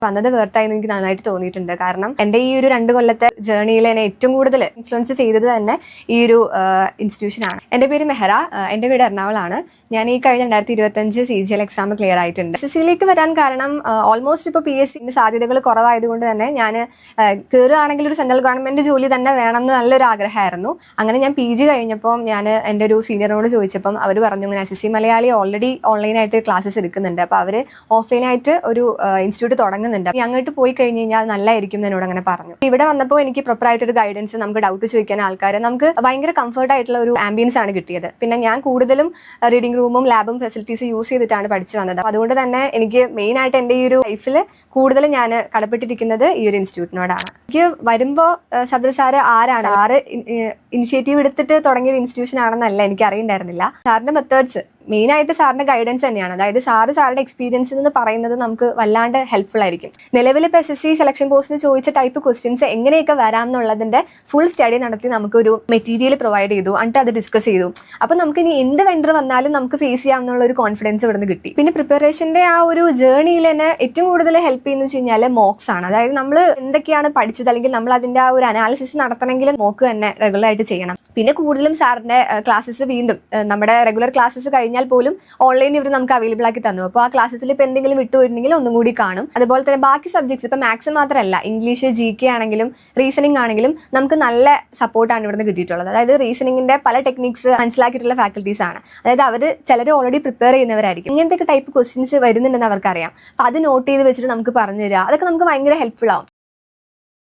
വന്നത് വേർത്തായെന്ന് എനിക്ക് നന്നായിട്ട് തോന്നിയിട്ടുണ്ട്. കാരണം എൻ്റെ ഈ ഒരു 2 കൊല്ലത്തെ ജേർണിയിൽ എന്നെ ഏറ്റവും കൂടുതൽ ഇൻഫ്ലുവൻസ് ചെയ്തത് തന്നെ ഈ ഒരു ഇൻസ്റ്റിറ്റ്യൂഷനാണ്. എൻ്റെ പേര് മെഹറ, എൻ്റെ വീട് എറണാകുളമാണ്. ഞാൻ ഈ കഴിഞ്ഞ 2025 CGL എക്സാം ക്ലിയർ ആയിട്ടുണ്ട്. SSCയിലേക്ക് വരാൻ കാരണം ഓൾമോസ്റ്റ് ഇപ്പോൾ PSC സാധ്യതകൾ കുറവായതുകൊണ്ട് തന്നെ ഞാൻ കയറുകയാണെങ്കിൽ ഒരു സെൻട്രൽ ഗവൺമെന്റ് ജോലി തന്നെ വേണം എന്ന് നല്ലൊരു ആഗ്രഹമായിരുന്നു. അങ്ങനെ ഞാൻ PG കഴിഞ്ഞപ്പോൾ ഞാൻ എൻ്റെ ഒരു സീനിയറിനോട് ചോദിച്ചപ്പം അവർ പറഞ്ഞു ഇങ്ങനെ SSC മലയാളി ഓൾറെഡി ഓൺലൈനായിട്ട് ക്ലാസ്സസ് എടുക്കുന്നുണ്ട്, അപ്പോൾ അവർ ഓഫ്ലൈനായിട്ട് ഒരു ഇൻസ്റ്റിറ്റ്യൂട്ട് തുടങ്ങുന്നുണ്ട്, അങ്ങോട്ട് പോയി കഴിഞ്ഞ് കഴിഞ്ഞാൽ നല്ലതായിരിക്കും എന്നോട് അങ്ങനെ പറഞ്ഞു. ഇവിടെ വന്നപ്പോൾ എനിക്ക് പ്രോപ്പറായിട്ടൊരു ഗൈഡൻസ്, നമുക്ക് ഡൗട്ട് ചോദിക്കാൻ ആൾക്കാർ, നമുക്ക് ഭയങ്കര കംഫർട്ട് ആയിട്ടുള്ള ഒരു ആംബിയൻസ് ആണ് കിട്ടിയത്. പിന്നെ ഞാൻ കൂടുതലും റീഡിംഗ് റൂമും ലാബും ഫെസിലിറ്റീസ് യൂസ് ചെയ്തിട്ടാണ് പഠിച്ചു വന്നത്. അതുകൊണ്ട് തന്നെ എനിക്ക് മെയിൻ ആയിട്ട് എൻ്റെ ഈ ഒരു ലൈഫിൽ കൂടുതൽ ഞാൻ കടപ്പെട്ടിരിക്കുന്നത് ഈ ഒരു ഇൻസ്റ്റിറ്റ്യൂട്ടിനോടാണ്. എനിക്ക് വരുമ്പോൾ സബ്ദർ സാറ് ആരാണ്, ഇനിഷ്യേറ്റീവ് എടുത്തിട്ട് തുടങ്ങിയ ഒരു ഇൻസ്റ്റിറ്റ്യൂഷൻ ആണെന്നല്ല എനിക്ക് അറിയണ്ടായിരുന്നില്ല. സാറിന്റെ മെത്തേഡ്സ് മെയിൻ ആയിട്ട് സാറിന്റെ ഗൈഡൻസ് തന്നെയാണ്. അതായത് സാറുടെ എക്സ്പീരിയൻസിൽ നിന്ന് പറയുന്നത് നമുക്ക് വല്ലാണ്ട് ഹെൽപ്ഫുൾ ആയിരിക്കും. നിലവിൽ ഇപ്പോൾ SSC സെലക്ഷൻ പോസ്റ്റിന് ചോദിച്ച ടൈപ്പ് ക്വസ്റ്റ്യൻസ് എങ്ങനെയൊക്കെ വരാം എന്നുള്ളതിന്റെ ഫുൾ സ്റ്റഡി നടത്തി നമുക്കൊരു മെറ്റീരിയൽ പ്രൊവൈഡ് ചെയ്തു, എന്നിട്ട് അത് ഡിസ്കസ് ചെയ്തു. അപ്പൊ നമുക്ക് ഇനി എന്ത് വെണ്ടർ വന്നാലും നമുക്ക് ഫേസ് ചെയ്യാമെന്നുള്ള ഒരു കോൺഫിഡൻസ് ഇവിടുന്ന് കിട്ടി. പിന്നെ പ്രിപ്പറേഷന്റെ ആ ഒരു ജേർണിയിൽ തന്നെ ഏറ്റവും കൂടുതൽ ഹെൽപ്പ് ചെയ്യുന്നത് വെച്ച് കഴിഞ്ഞാൽ മോക്സ് ആണ്. അതായത് നമ്മൾ എന്തൊക്കെയാണ് പഠിച്ചത്, അല്ലെങ്കിൽ നമ്മൾ അതിന്റെ ആ ഒരു അനാലിസിസ് നടത്തണമെങ്കിൽ മോക്ക് തന്നെ റെഗുലർ ആയിട്ട് ചെയ്യണം. പിന്നെ കൂടുതലും സാറിന്റെ ക്ലാസ്സസ് വീണ്ടും നമ്മുടെ റെഗുലർ ക്ലാസ്സസ് കഴിഞ്ഞാൽ പോലും ഓൺലൈനിൽ ഇവർ നമുക്ക് അവൈലബിൾ ആക്കി തന്നു. അപ്പോൾ ആ ക്ലാസ്സിൽ ഇപ്പോൾ എന്തെങ്കിലും വിട്ടുപോയിട്ടുണ്ടെങ്കിൽ ഒന്നും കൂടി കാണും. അതുപോലെ തന്നെ ബാക്കി സബ്ജക്ട്സ്, ഇപ്പൊ മാത്സ് മാത്രമല്ല, ഇംഗ്ലീഷ്, GK ആണെങ്കിലും റീസണിംഗ് ആണെങ്കിലും നമുക്ക് നല്ല സപ്പോർട്ടാണ് ഇവിടുന്ന് കിട്ടിയിട്ടുള്ളത്. അതായത് റീസണിങ്ങിന്റെ പല ടെക്നിക്സ് മനസ്സിലാക്കിയിട്ടുള്ള ഫാക്കൽറ്റീസ് ആണ്. അതായത് അവർ ചിലർ ഓൾറെഡി പ്രിപ്പയർ ചെയ്യുന്നവരായിരിക്കും. ഇങ്ങനത്തെ ടൈപ്പ് ക്വസ്റ്റ്യൻസ് വരുന്നുണ്ടെന്ന് അവർക്കറിയാം. അപ്പൊ അത് നോട്ട് ചെയ്ത് വെച്ചിട്ട് നമുക്ക് പറഞ്ഞു തരിക, അതൊക്കെ നമുക്ക് ഭയങ്കര ഹെൽപ്ഫുൾ ആവും.